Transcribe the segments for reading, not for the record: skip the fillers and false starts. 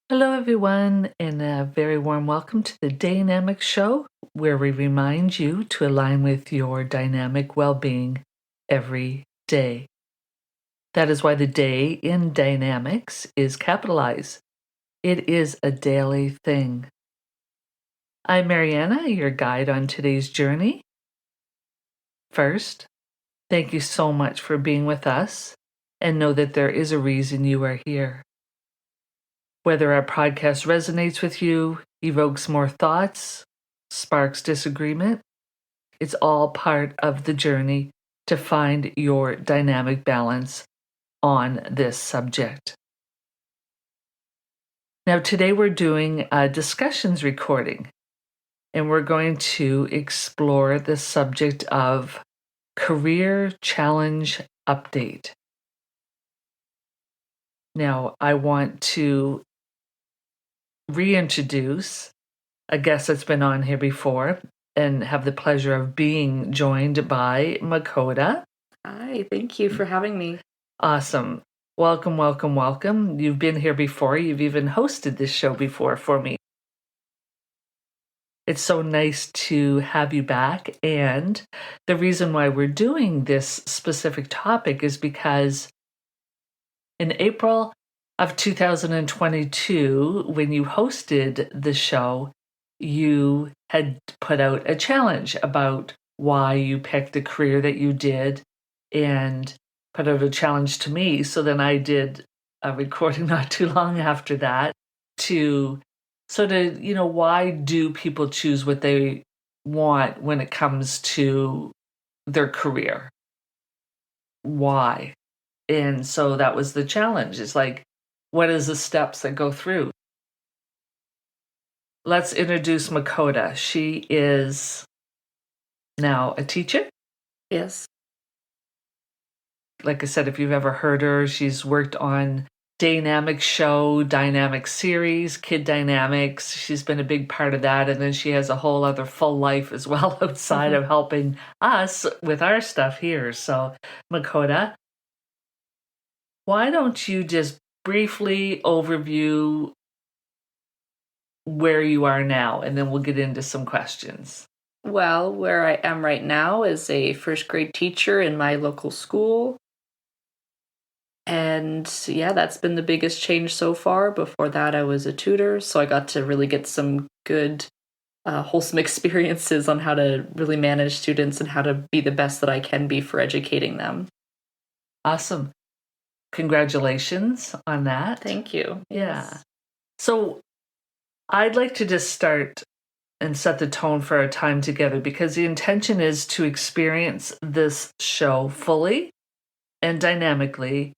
Hello, everyone, and a very warm welcome to the DAYnamics Show, where we remind you to align with your dynamic well-being every day. That is why the day in dynamics is capitalized. It is a daily thing. I'm Marianna, your guide on today's journey. First, thank you so much for being with us, and know that there is a reason you are here. Whether our podcast resonates with you, evokes more thoughts, sparks disagreement, it's all part of the journey to find your dynamic balance on this subject. Now, today we're doing a discussions recording, and we're going to explore the subject of career challenge update. Now, I want to reintroduce a guest that's been on here before and have the pleasure of being joined by Makoda. Hi, thank you for having me. Awesome. Welcome, welcome, welcome. You've been here before. You've even hosted this show before for me. It's so nice to have you back. And the reason why we're doing this specific topic is because in April of 2022, when you hosted the show, you had put out a challenge about why you picked the career that you did and put out a challenge to me. So then I did a recording not too long after that to sort of, why do people choose what they want when it comes to their career? Why? And so that was the challenge. It's like, what is the steps that go through? Let's introduce Makoda. She is now a teacher. Yes. Like I said, if you've ever heard her, she's worked on DAYnamics Show, Dynamics Series, Kid Dynamics. She's been a big part of that. And then she has a whole other full life as well outside of helping us with our stuff here. So, Makoda, why don't you just briefly overview where you are now, and then we'll get into some questions. Well, where I am right now is a first grade teacher in my local school. And yeah, that's been the biggest change so far. Before that, I was a tutor, so I got to really get some good, wholesome experiences on how to really manage students and how to be the best that I can be for educating them. Awesome. Congratulations on that. Thank you. Yeah. Yes. So I'd like to just start and set the tone for our time together, because the intention is to experience this show fully and dynamically.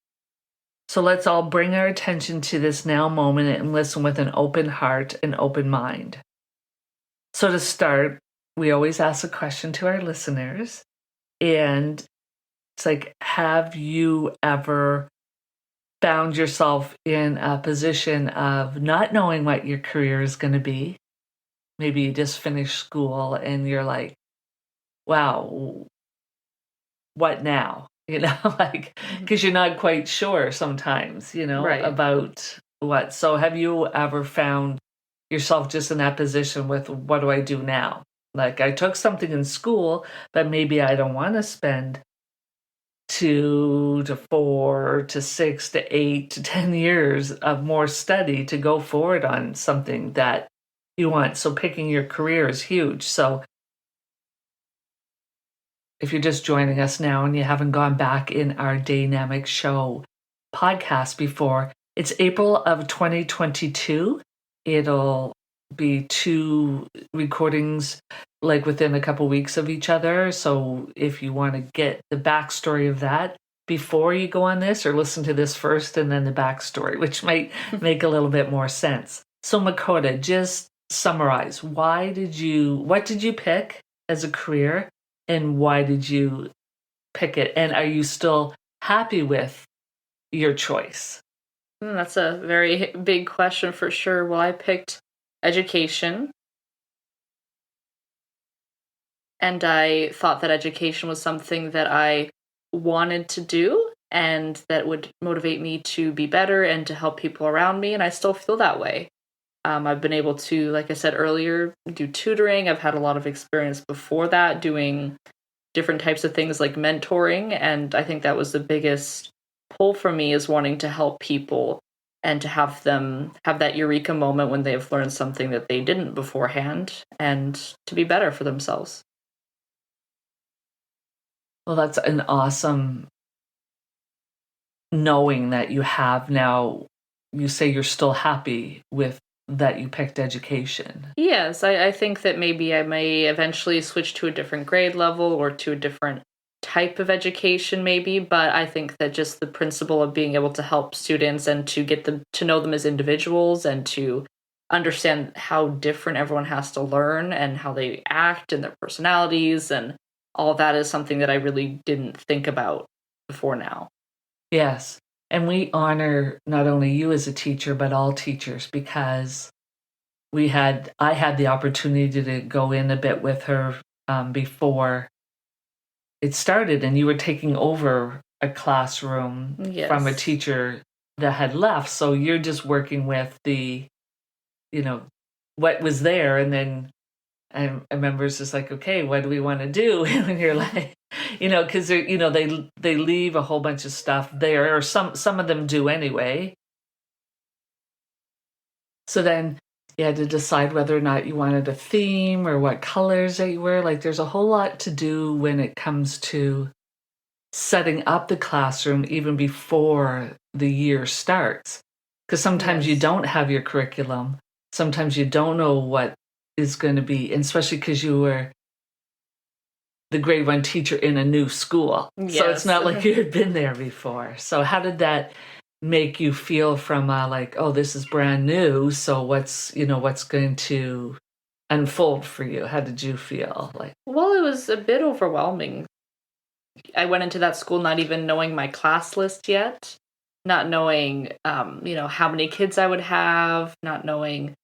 So let's all bring our attention to this now moment and listen with an open heart and open mind. So to start, we always ask a question to our listeners, and it's like, have you ever found yourself in a position of not knowing what your career is going to be? Maybe you just finished school and you're like, wow, what now? Like, because you're not quite sure sometimes, Right. about what. So have you ever found yourself just in that position with, what do I do now? Like, I took something in school, but maybe I don't want to spend 2 to 4 to 6 to 8 to 10 years of more study to go forward on something that you want. So picking your career is huge. So if you're just joining us now and you haven't gone back in our DAYnamics Show podcast before, it's April of 2022. It'll be 2 recordings like within a couple weeks of each other. So if you want to get the backstory of that before you go on this, or listen to this first and then the backstory, which might make a little bit more sense. So Makoda, just summarize, what did you pick as a career, and why did you pick it? And are you still happy with your choice? That's a very big question for sure. Well, I picked education. And I thought that education was something that I wanted to do. and that would motivate me to be better and to help people around me. And I still feel that way. I've been able to, like I said earlier, do tutoring. I've had a lot of experience before that doing different types of things like mentoring. And I think that was the biggest pull for me, is wanting to help people and to have them have that eureka moment when they've learned something that they didn't beforehand, and to be better for themselves. Well, that's an awesome knowing that you have now. You say you're still happy with that you picked education. Yes, I think that maybe I may eventually switch to a different grade level or to a different type of education, maybe. But I think that just the principle of being able to help students and to get them to know them as individuals and to understand how different everyone has to learn and how they act and their personalities and all that is something that I really didn't think about before now. Yes. And we honor not only you as a teacher, but all teachers, because I had the opportunity to go in a bit with her before it started, and you were taking over a classroom from a Yes. teacher that had left. So you're just working with what was there. And then I remember it's just like, okay, what do we want to do? And you're like, because they leave a whole bunch of stuff there, or some of them do anyway. So then you had to decide whether or not you wanted a theme or what colors that you wear. Like, there's a whole lot to do when it comes to setting up the classroom even before the year starts. Because sometimes you Yes. don't have your curriculum. Sometimes you don't know what is going to be, and especially because you were the grade 1 teacher in a new school. So it's Yes. not like you had been there before. So how did that make you feel from like, oh, this is brand new, so what's going to unfold for you? How did you feel? Like, Well, it was a bit overwhelming. I went into that school not even knowing my class list yet, not knowing, how many kids I would have, not knowing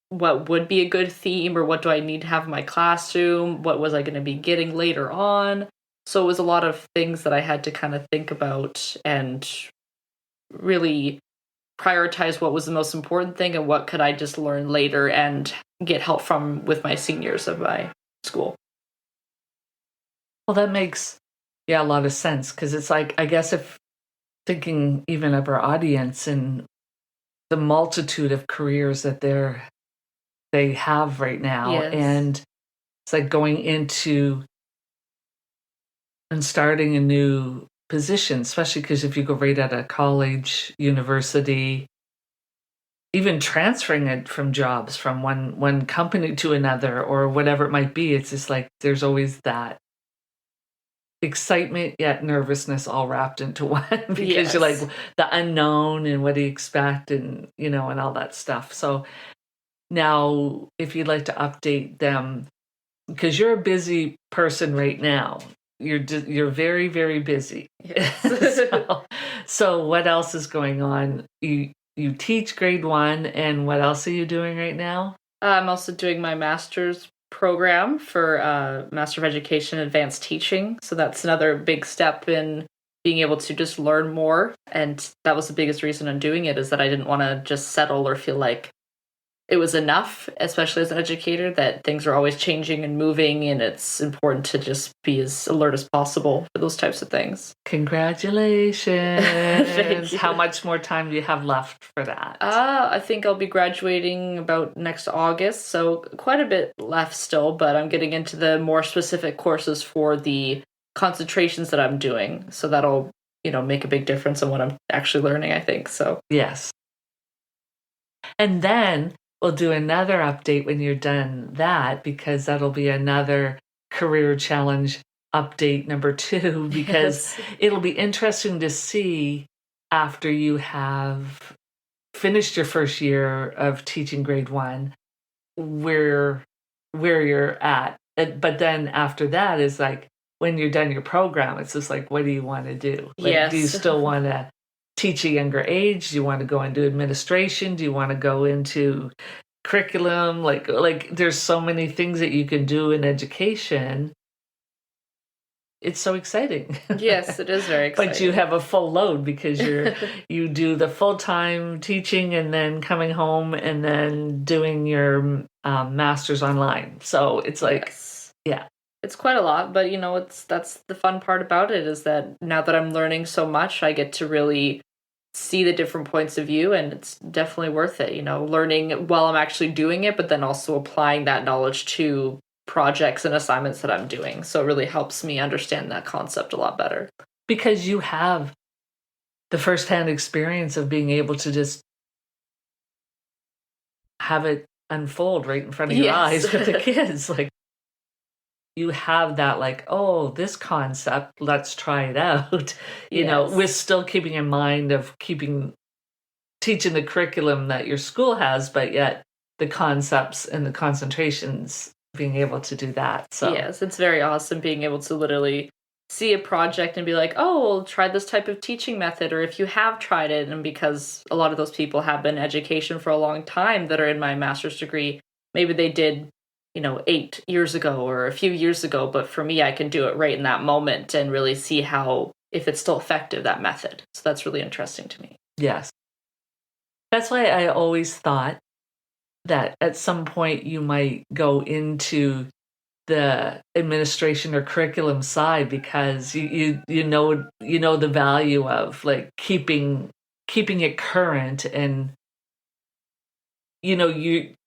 what would be a good theme or what do I need to have in my classroom, what was I going to be getting later on. So it was a lot of things that I had to kind of think about and really prioritize what was the most important thing and what could I just learn later and get help from with my seniors of my school. well, that makes a lot of sense, because it's like, I guess, if thinking even of our audience and the multitude of careers that they have right now, Yes. and it's like going into and starting a new position, especially because if you go right out of college, university, even transferring it from jobs from one company to another or whatever it might be, it's just like there's always that excitement yet nervousness all wrapped into one, because you're like, Yes. the unknown and what do you expect, and and all that stuff. So now, if you'd like to update them, because you're a busy person right now, you're very, very busy. Yes. So what else is going on? You teach grade 1, and what else are you doing right now? I'm also doing my master's program for Master of Education Advanced Teaching. So that's another big step in being able to just learn more. And that was the biggest reason I'm doing it, is that I didn't want to just settle or feel like it was enough, especially as an educator, that things are always changing and moving, and it's important to just be as alert as possible for those types of things. Congratulations. Thank you. How much more time do you have left for that? I think I'll be graduating about next August, so quite a bit left still, but I'm getting into the more specific courses for the concentrations that I'm doing. So that'll, make a big difference in what I'm actually learning, I think. So Yes. And then we'll do another update when you're done that, because that'll be another career challenge update number 2, because yes. it'll be interesting to see, after you have finished your first year of teaching grade 1, where you're at. But then after that is like, when you're done your program, it's just like, what do you want to do? Like, do you Yes. still want to teach a younger age? Do you want to go into administration? Do you want to go into curriculum? Like there's so many things that you can do in education. it's so exciting. Yes, it is very exciting. But you have a full load because you do the full-time teaching and then coming home and then doing your master's online. So it's like, yes. yeah. It's quite a lot, but that's the fun part about it, is that now that I'm learning so much, I get to really see the different points of view, and it's definitely worth it, learning while I'm actually doing it, but then also applying that knowledge to projects and assignments that I'm doing. So it really helps me understand that concept a lot better. Because you have the firsthand experience of being able to just have it unfold right in front of your eyes with the kids. Like, you have that, like, oh, this concept, let's try it out. With still keeping in mind of teaching the curriculum that your school has, but yet the concepts and the concentrations, being able to do that. So yes, it's very awesome being able to literally see a project and be like, oh, we'll try this type of teaching method. Or if you have tried it, and because a lot of those people have been in education for a long time that are in my master's degree, maybe they did 8 years ago or a few years ago, but for me, I can do it right in that moment and really see if it's still effective, that method. So that's really interesting to me. Yes. That's why I always thought that at some point you might go into the administration or curriculum side, because you know the value of like keeping it current, and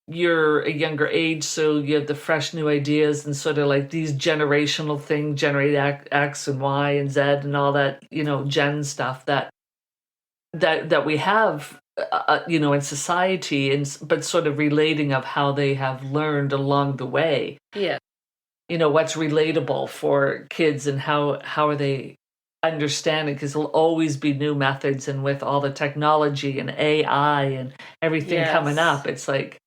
you're a younger age, so you have the fresh new ideas and sort of like these generational things, generate X and Y and Z and all that, gen stuff that we have, in society, but sort of relating of how they have learned along the way. Yeah. What's relatable for kids and how are they understanding, because there'll always be new methods, and with all the technology and AI and everything coming up, it's like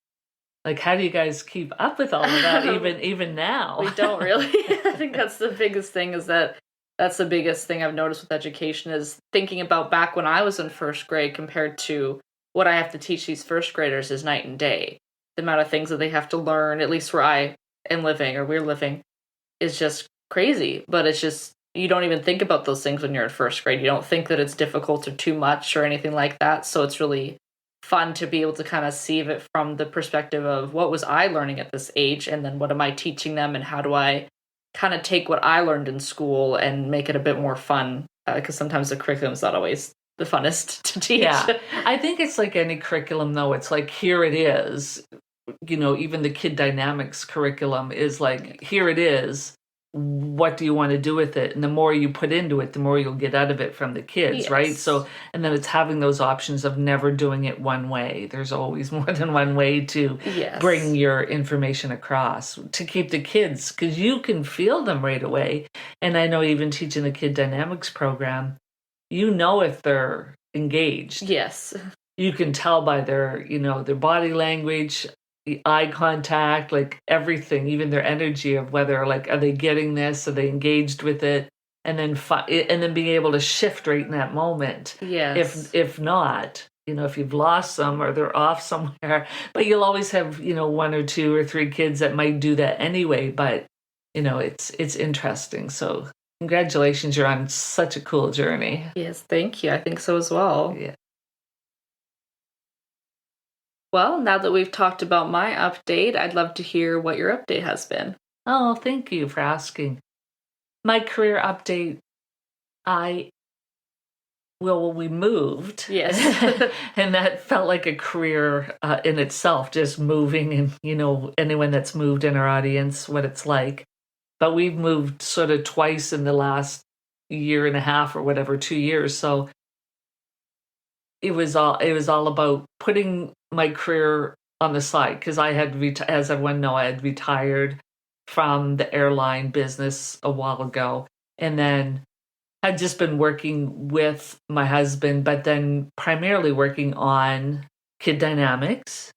how do you guys keep up with all of that even now? We don't really. I think that's the biggest thing, is that's the biggest thing I've noticed with education, is thinking about back when I was in first grade compared to what I have to teach these first graders, is night and day. The amount of things that they have to learn, at least where I am living, or we're living, is just crazy. But it's just, you don't even think about those things when you're in first grade. You don't think that it's difficult or too much or anything like that. So it's really fun to be able to kind of see it from the perspective of what was I learning at this age, and then what am I teaching them, and how do I kind of take what I learned in school and make it a bit more fun, because sometimes the curriculum is not always the funnest to teach. Yeah, I think it's like any curriculum, though. It's like, here it is. Even the Kid Dynamics curriculum is like, here it is. What do you want to do with it? And the more you put into it, the more you'll get out of it from the kids, right? So, and then it's having those options of never doing it one way. There's always more than one way to bring your information across, to keep the kids, because you can feel them right away. And I know even teaching the Kid Dynamics program, if they're engaged. Yes. You can tell by their body language, the eye contact, like everything, even their energy, of whether, like, are they getting this? Are they engaged with it? And then being able to shift right in that moment. Yes. If not, if you've lost them or they're off somewhere, but you'll always have, one or two or three kids that might do that anyway. But, it's interesting. So congratulations, you're on such a cool journey. Yes, thank you. I think so as well. Yeah. Well, now that we've talked about my update, I'd love to hear what your update has been. Oh, thank you for asking. My career update, we moved. Yes. And that felt like a career in itself, just moving, and, anyone that's moved in our audience, what it's like. But we've moved sort of twice in the last year and a half or whatever, 2 years. So it was all about putting my career on the side, because I had, as everyone know, I had retired from the airline business a while ago, and then had just been working with my husband, but then primarily working on Kid Dynamics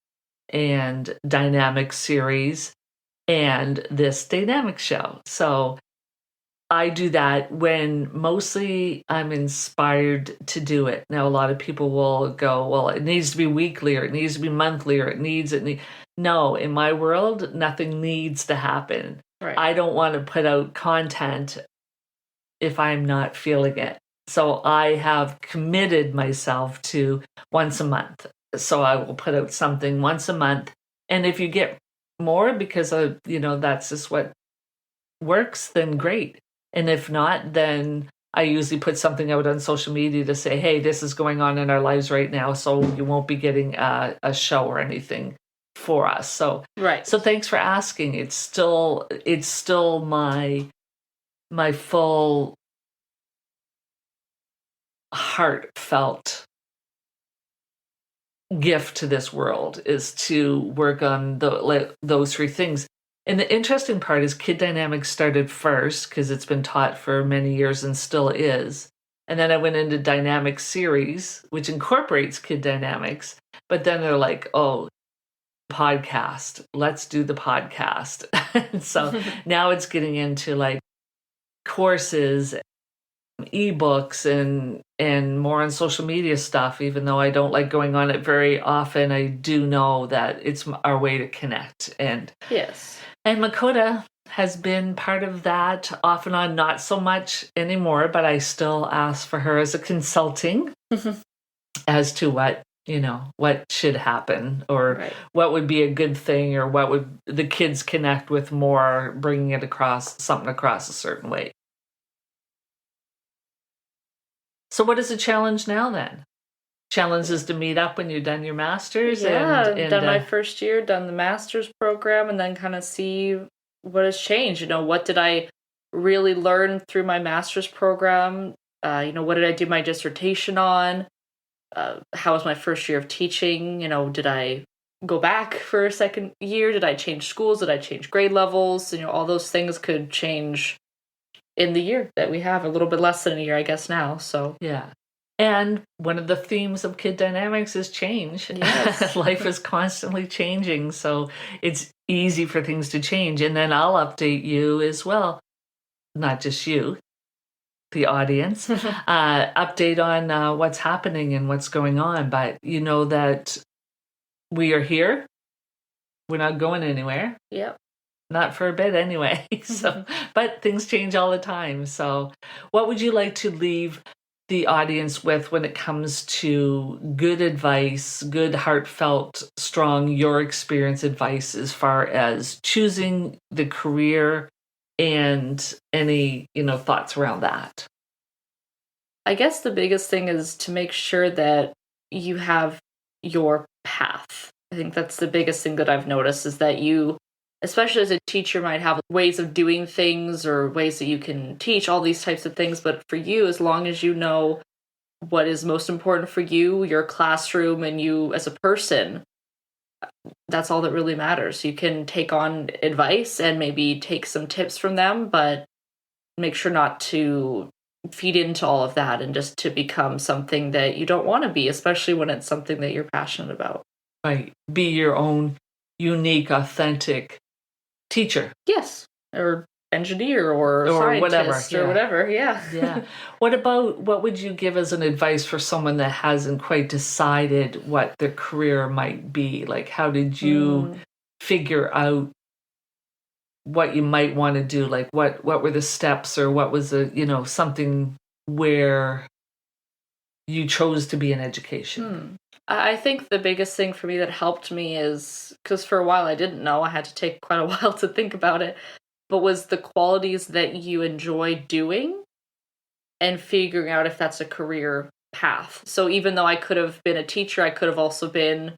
and Dynamics series and this DAYnamics show. So I do that when mostly I'm inspired to do it. Now, a lot of people will go, well, it needs to be weekly, or it needs to be monthly, or no, in my world, nothing needs to happen. Right. I don't want to put out content if I'm not feeling it. So I have committed myself to once a month. So I will put out something once a month. And if you get more because of, that's just what works, then great. And if not, then I usually put something out on social media to say, hey, this is going on in our lives right now, so you won't be getting a show or anything for us. So right. So thanks for asking. It's still my full heartfelt gift to this world is to work on those three things. And the interesting part is Kid Dynamics started first because it's been taught for many years and still is. And then I went into Dynamics Series, which incorporates Kid Dynamics. But then they're like, oh, podcast. Let's do the podcast. So now it's getting into like courses, ebooks, and more on social media stuff. Even though I don't like going on it very often, I do know that it's our way to connect. And yes. And Makoda has been part of that off and on, not so much anymore, but I still ask for her as a consulting as to what should happen, or what would be a good thing, or what would the kids connect with more, bringing it something across a certain way. So what is the challenge now then? Challenge is to meet up when you've done your master's. And done my first year, done the master's program, and then kind of see what has changed. What did I really learn through my master's program? What did I do my dissertation on? How was my first year of teaching? Did I go back for a second year? Did I change schools? Did I change grade levels? All those things could change in the year that we have, a little bit less than a year, I guess, now. So yeah. And one of the themes of Kid Dynamics is change. Yes. Life is constantly changing, so it's easy for things to change. And then I'll update you as well, not just you, the audience, update on what's happening and what's going on. But you know that we are here. We're not going anywhere. Yep. Not for a bit anyway. So, but things change all the time. So what would you like to leave the audience with when it comes to good advice, good, heartfelt, strong, your experience advice as far as choosing the career, and any, thoughts around that? I guess the biggest thing is to make sure that you have your path. I think that's the biggest thing that I've noticed, is that you, especially as a teacher, might have ways of doing things or ways that you can teach, all these types of things. But for you, as long as you know what is most important for you, your classroom, and you as a person, that's all that really matters. You can take on advice and maybe take some tips from them, but make sure not to feed into all of that and just to become something that you don't want to be, especially when it's something that you're passionate about. Right. Be your own unique, authentic teacher. Yes. Or engineer or scientist or whatever. Yeah. Yeah. What would you give as an advice for someone that hasn't quite decided what their career might be? Like, how did you figure out what you might want to do? Like, what were the steps, or what was something where you chose to be in education? I think the biggest thing for me that helped me is, because for a while I didn't know, I had to take quite a while to think about it, but was the qualities that you enjoy doing and figuring out if that's a career path. So even though I could have been a teacher, I could have also been,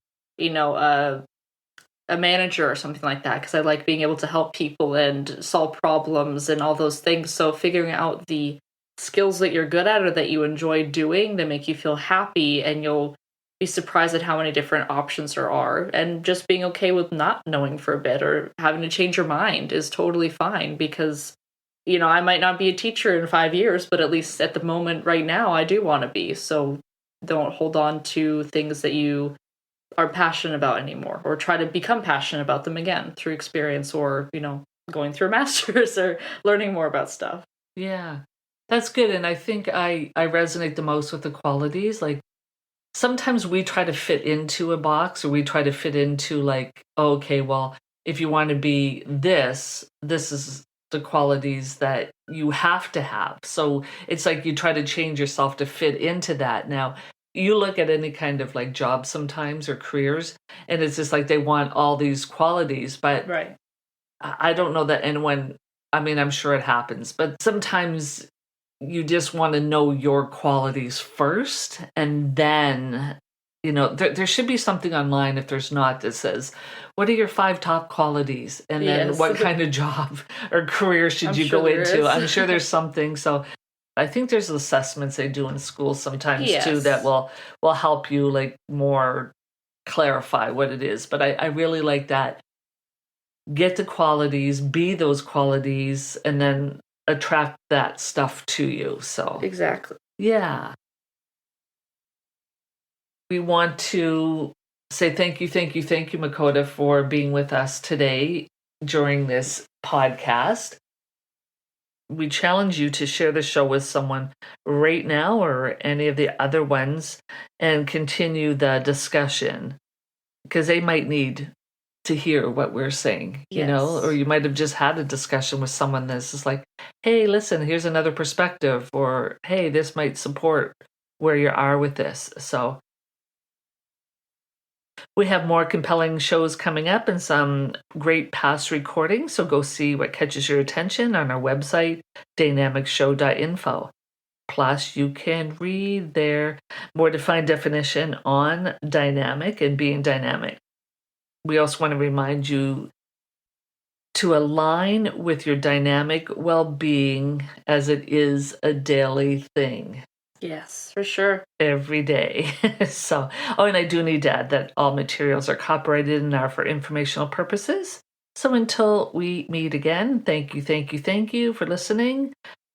a manager or something like that, because I like being able to help people and solve problems and all those things. So figuring out the skills that you're good at or that you enjoy doing that make you feel happy, and you'll be surprised at how many different options there are. And just being okay with not knowing for a bit or having to change your mind is totally fine, because I might not be a teacher in 5 years, but at least at the moment right now I do want to be. So don't hold on to things that you are passionate about anymore, or try to become passionate about them again through experience, or going through a master's or learning more about stuff. Yeah, that's good. And I think I resonate the most with the qualities. Like, sometimes we try to fit into a box, or we try to fit into like, okay, well, if you want to be this is the qualities that you have to have. So it's like you try to change yourself to fit into that. Now, you look at any kind of like job sometimes or careers, and it's just like they want all these qualities, but Right. I don't know that anyone, I mean, I'm sure it happens, but sometimes you just want to know your qualities first, and then, there should be something online, if there's not, that says, what are your 5 top qualities? And then Yes. what kind of job or career should I'm you sure go there into? is. I'm sure there's something. So I think there's assessments they do in school sometimes too Yes. that will help you like more clarify what it is. But I really like that. Get the qualities, be those qualities, and then attract that stuff to you. So Exactly. yeah. We want to say thank you, Makoda, for being with us today during this podcast. We challenge you to share the show with someone right now or any of the other ones and continue the discussion, because they might need to hear what we're saying, or you might have just had a discussion with someone that's just like, hey, listen, here's another perspective, or hey, this might support where you are with this. So we have more compelling shows coming up and some great past recordings, so go see what catches your attention on our website, DAYnamicsShow.info. Plus, you can read their more defined definition on dynamic and being dynamic. We also want to remind you to align with your dynamic well-being, as it is a daily thing. Yes, for sure. Every day. So, and I do need to add that all materials are copyrighted and are for informational purposes. So until we meet again, thank you for listening.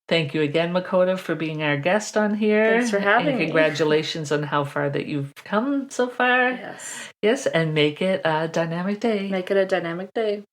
Thank you again, Makoda, for being our guest on here. Thanks for having me. And congratulations on how far that you've come so far. Yes. Yes, and make it a dynamic day. Make it a dynamic day.